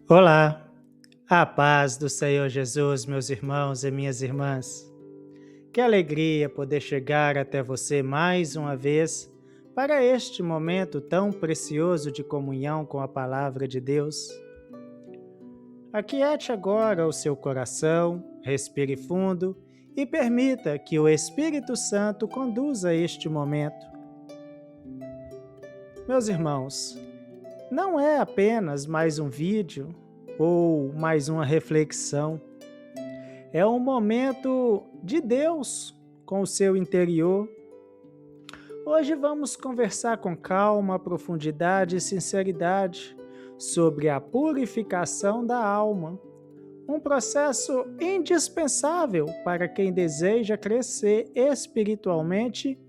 Olá, a paz do Senhor Jesus, meus irmãos e minhas irmãs. Que alegria poder chegar até você mais uma vez para este momento tão precioso de comunhão com a Palavra de Deus. Aquiete agora o seu coração, respire fundo e permita que o Espírito Santo conduza este momento. Meus irmãos, não é apenas mais um vídeo ou mais uma reflexão. É um momento de Deus com o seu interior. Hoje vamos conversar com calma, profundidade e sinceridade sobre a purificação da alma, um processo indispensável para quem deseja crescer espiritualmente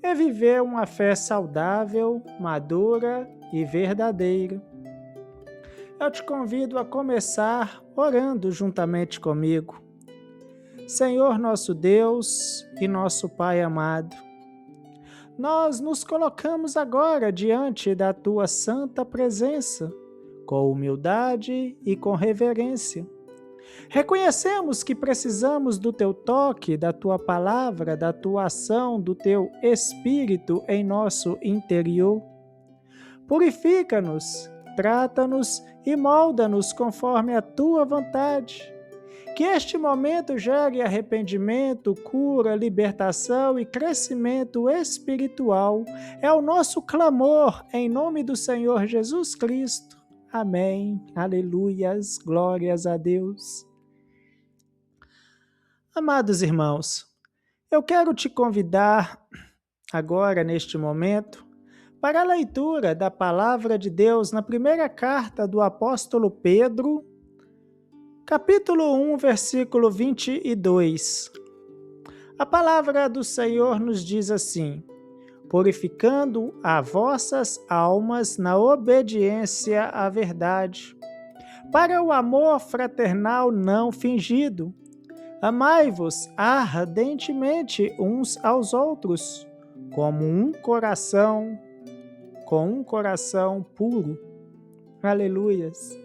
e viver uma fé saudável, madura e verdadeira. Eu te convido a começar orando juntamente comigo. Senhor nosso Deus e nosso Pai amado, nós nos colocamos agora diante da Tua santa presença, com humildade e com reverência. Reconhecemos que precisamos do Teu toque, da Tua palavra, da Tua ação, do Teu Espírito em nosso interior. Purifica-nos, trata-nos e molda-nos conforme a Tua vontade. Que este momento gere arrependimento, cura, libertação e crescimento espiritual. É o nosso clamor em nome do Senhor Jesus Cristo. Amém. Aleluias. Glórias a Deus. Amados irmãos, eu quero te convidar agora, neste momento, para a leitura da Palavra de Deus na primeira carta do apóstolo Pedro, capítulo 1, versículo 22. A palavra do Senhor nos diz assim: purificando as vossas almas na obediência à verdade, para o amor fraternal não fingido. Amai-vos ardentemente uns aos outros, com um coração puro. Aleluias.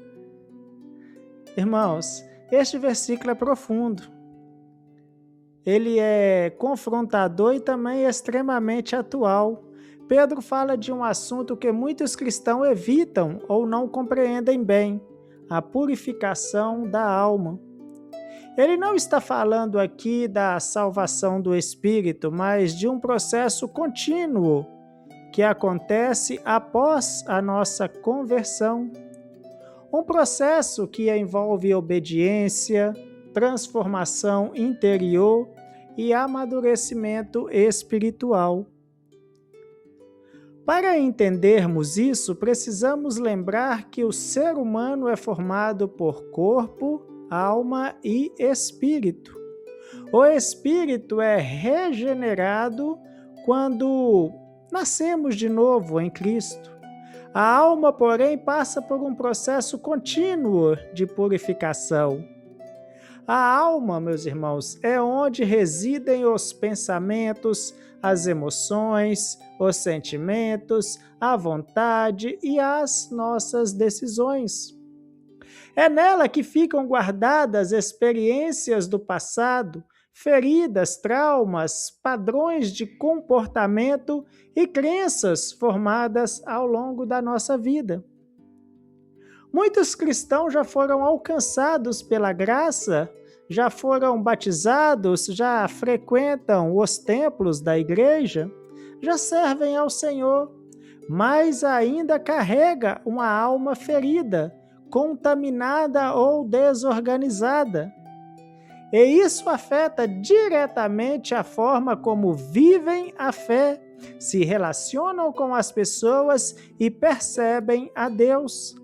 Irmãos, este versículo é profundo. Ele é confrontador e também extremamente atual. Pedro fala de um assunto que muitos cristãos evitam ou não compreendem bem: a purificação da alma. Ele não está falando aqui da salvação do espírito, mas de um processo contínuo que acontece após a nossa conversão. Um processo que envolve obediência, transformação interior e amadurecimento espiritual. Para entendermos isso, precisamos lembrar que o ser humano é formado por corpo, alma e espírito. O espírito é regenerado quando nascemos de novo em Cristo. A alma, porém, passa por um processo contínuo de purificação. A alma, meus irmãos, é onde residem os pensamentos, as emoções, os sentimentos, a vontade e as nossas decisões. É nela que ficam guardadas experiências do passado, feridas, traumas, padrões de comportamento e crenças formadas ao longo da nossa vida. Muitos cristãos já foram alcançados pela graça, já foram batizados, já frequentam os templos da igreja, já servem ao Senhor, mas ainda carrega uma alma ferida, contaminada ou desorganizada. E isso afeta diretamente a forma como vivem a fé, se relacionam com as pessoas e percebem a Deus.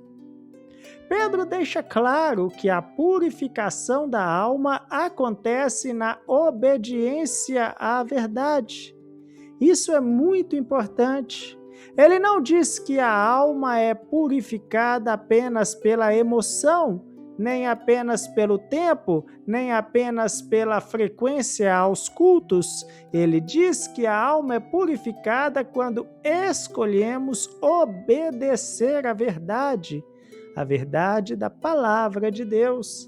Pedro deixa claro que a purificação da alma acontece na obediência à verdade. Isso é muito importante. Ele não diz que a alma é purificada apenas pela emoção, nem apenas pelo tempo, nem apenas pela frequência aos cultos. Ele diz que a alma é purificada quando escolhemos obedecer à verdade, a verdade da palavra de Deus.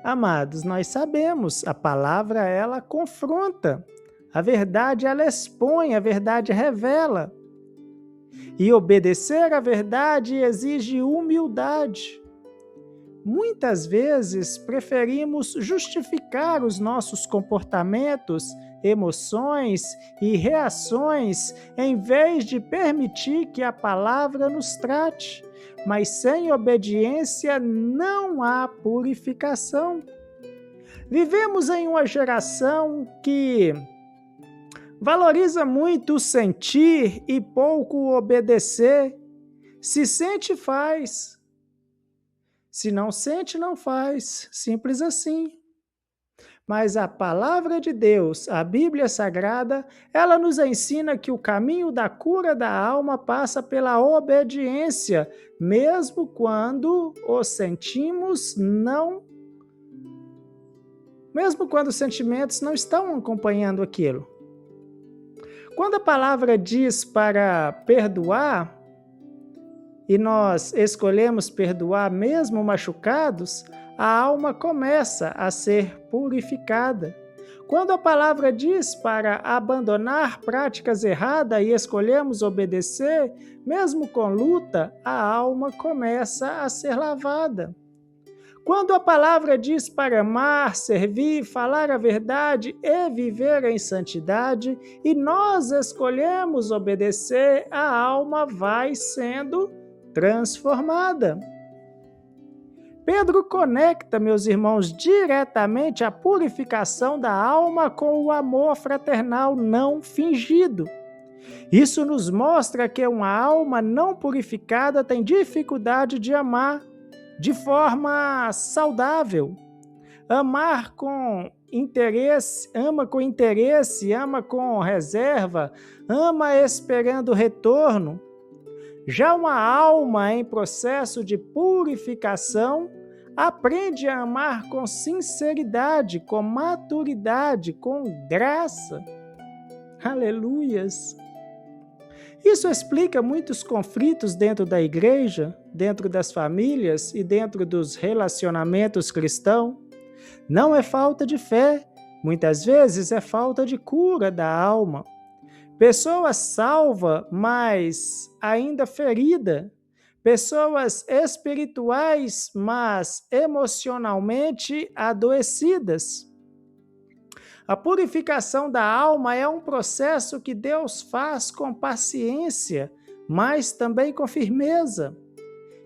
Amados, nós sabemos, a palavra ela confronta, a verdade ela expõe, a verdade revela. E obedecer à verdade exige humildade. Muitas vezes preferimos justificar os nossos comportamentos, emoções e reações em vez de permitir que a palavra nos trate. Mas sem obediência não há purificação. Vivemos em uma geração que valoriza muito o sentir e pouco o obedecer. Se sente, faz. Se não sente, não faz. Simples assim. Mas a palavra de Deus, a Bíblia Sagrada, ela nos ensina que o caminho da cura da alma passa pela obediência, mesmo quando os sentimos mesmo quando os sentimentos não estão acompanhando aquilo. Quando a palavra diz para perdoar, e nós escolhemos perdoar mesmo machucados, a alma começa a ser purificada. Quando a palavra diz para abandonar práticas erradas e escolhemos obedecer, mesmo com luta, a alma começa a ser lavada. Quando a palavra diz para amar, servir, falar a verdade e viver em santidade, e nós escolhemos obedecer, a alma vai sendo transformada. Pedro conecta, meus irmãos, diretamente a purificação da alma com o amor fraternal não fingido. Isso nos mostra que uma alma não purificada tem dificuldade de amar de forma saudável. Amar com interesse, ama com reserva, ama esperando retorno. Já uma alma em processo de purificação aprende a amar com sinceridade, com maturidade, com graça. Aleluias! Isso explica muitos conflitos dentro da igreja, dentro das famílias e dentro dos relacionamentos cristãos. Não é falta de fé, muitas vezes é falta de cura da alma. Pessoa salva, mas ainda ferida. Pessoas espirituais, mas emocionalmente adoecidas. A purificação da alma é um processo que Deus faz com paciência, mas também com firmeza.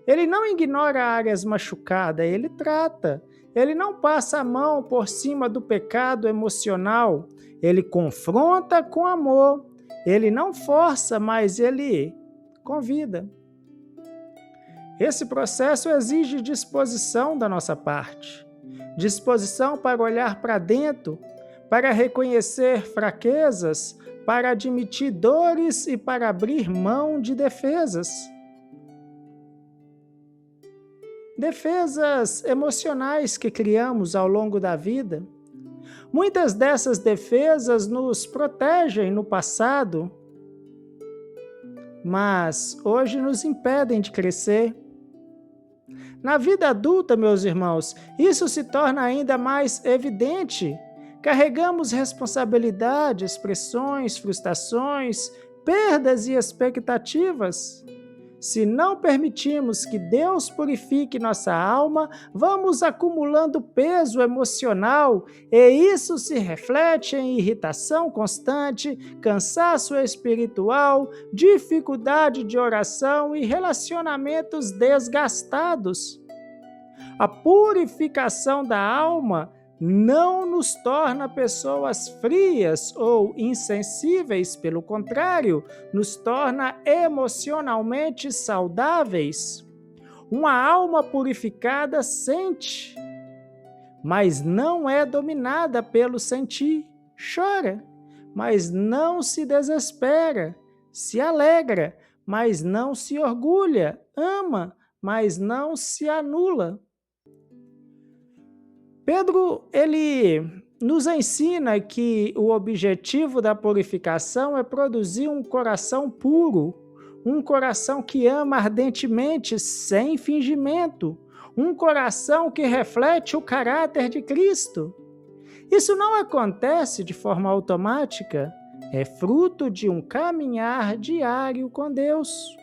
Ele não ignora áreas machucadas, ele trata. Ele não passa a mão por cima do pecado emocional. Ele confronta com amor. Ele não força, mas ele convida. Esse processo exige disposição da nossa parte. Disposição para olhar para dentro, para reconhecer fraquezas, para admitir dores e para abrir mão de defesas. Defesas emocionais que criamos ao longo da vida. Muitas dessas defesas nos protegem no passado, mas hoje nos impedem de crescer. Na vida adulta, meus irmãos, isso se torna ainda mais evidente. Carregamos responsabilidades, pressões, frustrações, perdas e expectativas. Se não permitirmos que Deus purifique nossa alma, vamos acumulando peso emocional e isso se reflete em irritação constante, cansaço espiritual, dificuldade de oração e relacionamentos desgastados. A purificação da alma não nos torna pessoas frias ou insensíveis, pelo contrário, nos torna emocionalmente saudáveis. Uma alma purificada sente, mas não é dominada pelo sentir. Chora, mas não se desespera. Se alegra, mas não se orgulha. Ama, mas não se anula. Pedro, ele nos ensina que o objetivo da purificação é produzir um coração puro, um coração que ama ardentemente, sem fingimento, um coração que reflete o caráter de Cristo. Isso não acontece de forma automática, é fruto de um caminhar diário com Deus.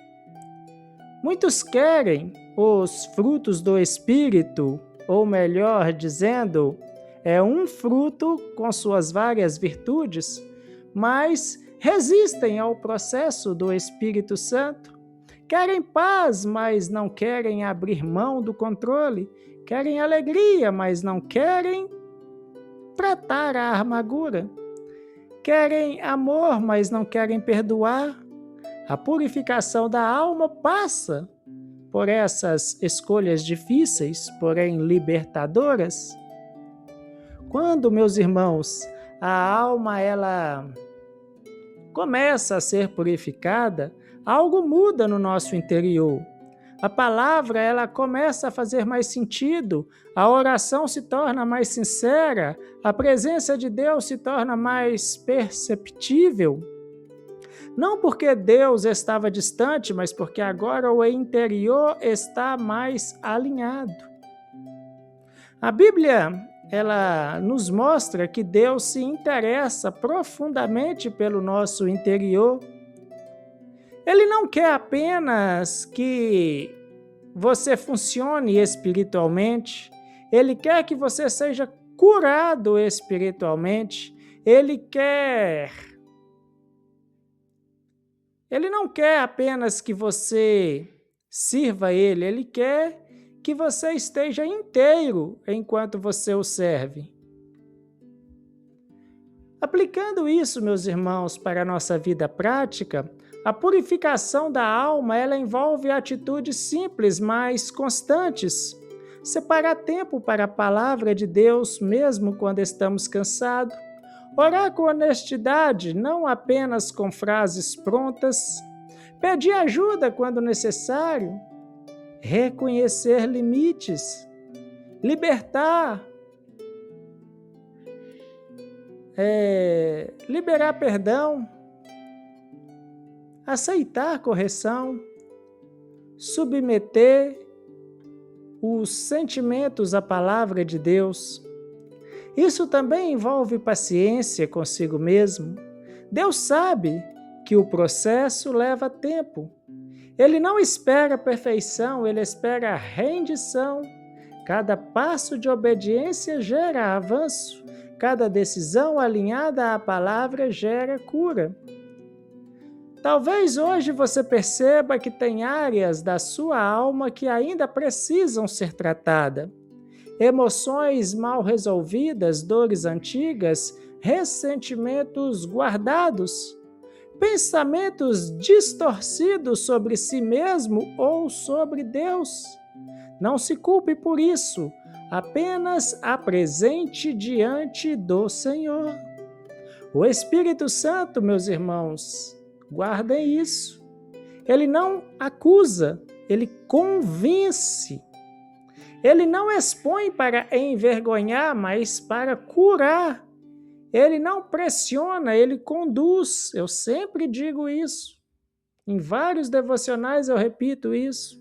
Muitos querem os frutos do Espírito, ou melhor dizendo, é um fruto com suas várias virtudes, mas resistem ao processo do Espírito Santo. Querem paz, mas não querem abrir mão do controle. Querem alegria, mas não querem tratar a amargura. Querem amor, mas não querem perdoar. A purificação da alma passa por essas escolhas difíceis, porém libertadoras. Quando, meus irmãos, a alma ela começa a ser purificada, algo muda no nosso interior. A palavra ela começa a fazer mais sentido, a oração se torna mais sincera, a presença de Deus se torna mais perceptível. Não porque Deus estava distante, mas porque agora o interior está mais alinhado. A Bíblia, ela nos mostra que Deus se interessa profundamente pelo nosso interior. Ele não quer apenas que você funcione espiritualmente, Ele quer que você seja curado espiritualmente, Ele não quer apenas que você sirva Ele, Ele quer que você esteja inteiro enquanto você o serve. Aplicando isso, meus irmãos, para a nossa vida prática, a purificação da alma ela envolve atitudes simples, mas constantes. Separar tempo para a palavra de Deus, mesmo quando estamos cansados. Orar com honestidade, não apenas com frases prontas. Pedir ajuda quando necessário. Reconhecer limites. Libertar. Liberar perdão. Aceitar correção. Submeter os sentimentos à palavra de Deus. Isso também envolve paciência consigo mesmo. Deus sabe que o processo leva tempo. Ele não espera perfeição, ele espera rendição. Cada passo de obediência gera avanço. Cada decisão alinhada à palavra gera cura. Talvez hoje você perceba que tem áreas da sua alma que ainda precisam ser tratadas. Emoções mal resolvidas, dores antigas, ressentimentos guardados, pensamentos distorcidos sobre si mesmo ou sobre Deus. Não se culpe por isso, apenas apresente diante do Senhor. O Espírito Santo, meus irmãos, guardem isso. Ele não acusa, ele convence. Ele não expõe para envergonhar, mas para curar. Ele não pressiona, ele conduz. Eu sempre digo isso. Em vários devocionais eu repito isso.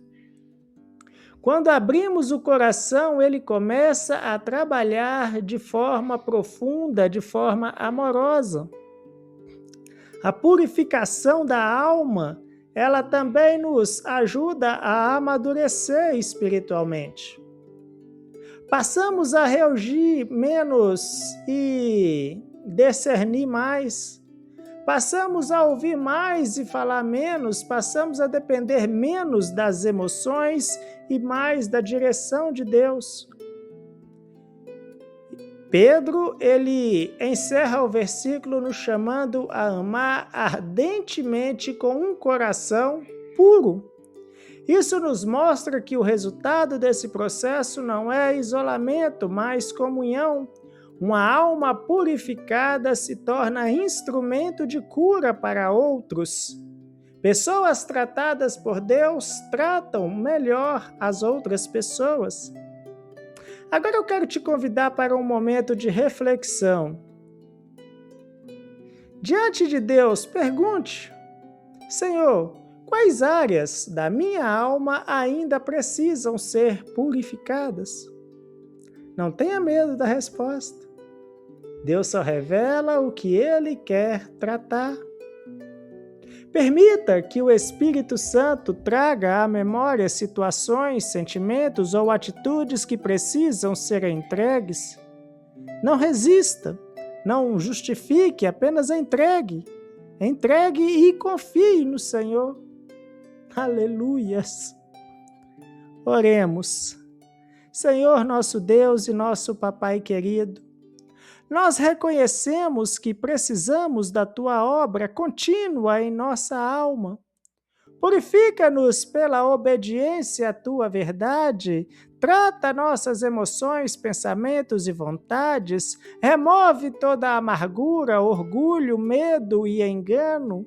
Quando abrimos o coração, ele começa a trabalhar de forma profunda, de forma amorosa. A purificação da alma, ela também nos ajuda a amadurecer espiritualmente. Passamos a reagir menos e discernir mais. Passamos a ouvir mais e falar menos, passamos a depender menos das emoções e mais da direção de Deus. Pedro, ele encerra o versículo nos chamando a amar ardentemente com um coração puro. Isso nos mostra que o resultado desse processo não é isolamento, mas comunhão. Uma alma purificada se torna instrumento de cura para outros. Pessoas tratadas por Deus tratam melhor as outras pessoas. Agora eu quero te convidar para um momento de reflexão. Diante de Deus, pergunte: Senhor, Quais áreas da minha alma ainda precisam ser purificadas? Não tenha medo da resposta. Deus só revela o que Ele quer tratar. Permita que o Espírito Santo traga à memória situações, sentimentos ou atitudes que precisam ser entregues. Não resista, não justifique, apenas entregue. Entregue e confie no Senhor. Aleluias! Oremos. Senhor nosso Deus e nosso Papai querido, nós reconhecemos que precisamos da Tua obra contínua em nossa alma. Purifica-nos pela obediência à Tua verdade, trata nossas emoções, pensamentos e vontades, remove toda a amargura, orgulho, medo e engano,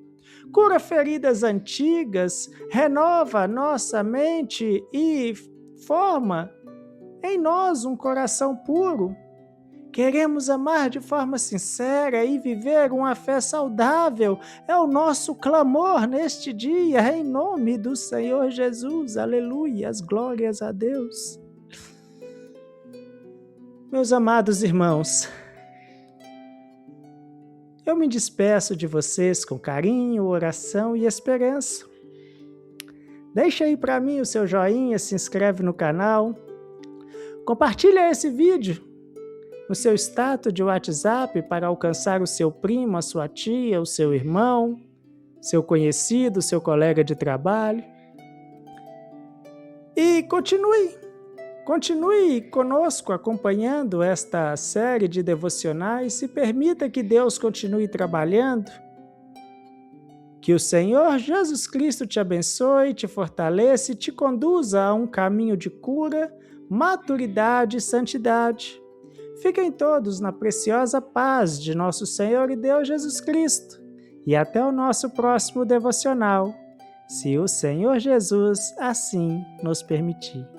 cura feridas antigas, renova nossa mente e forma em nós um coração puro. Queremos amar de forma sincera e viver uma fé saudável. É o nosso clamor neste dia, em nome do Senhor Jesus. Aleluia, glórias a Deus. Meus amados irmãos, eu me despeço de vocês com carinho, oração e esperança. Deixa aí para mim o seu joinha, se inscreve no canal, compartilha esse vídeo no seu status de WhatsApp para alcançar o seu primo, a sua tia, o seu irmão, seu conhecido, seu colega de trabalho. E continue conosco acompanhando esta série de devocionais e permita que Deus continue trabalhando. Que o Senhor Jesus Cristo te abençoe, te fortaleça e te conduza a um caminho de cura, maturidade e santidade. Fiquem todos na preciosa paz de nosso Senhor e Deus Jesus Cristo. E até o nosso próximo devocional, se o Senhor Jesus assim nos permitir.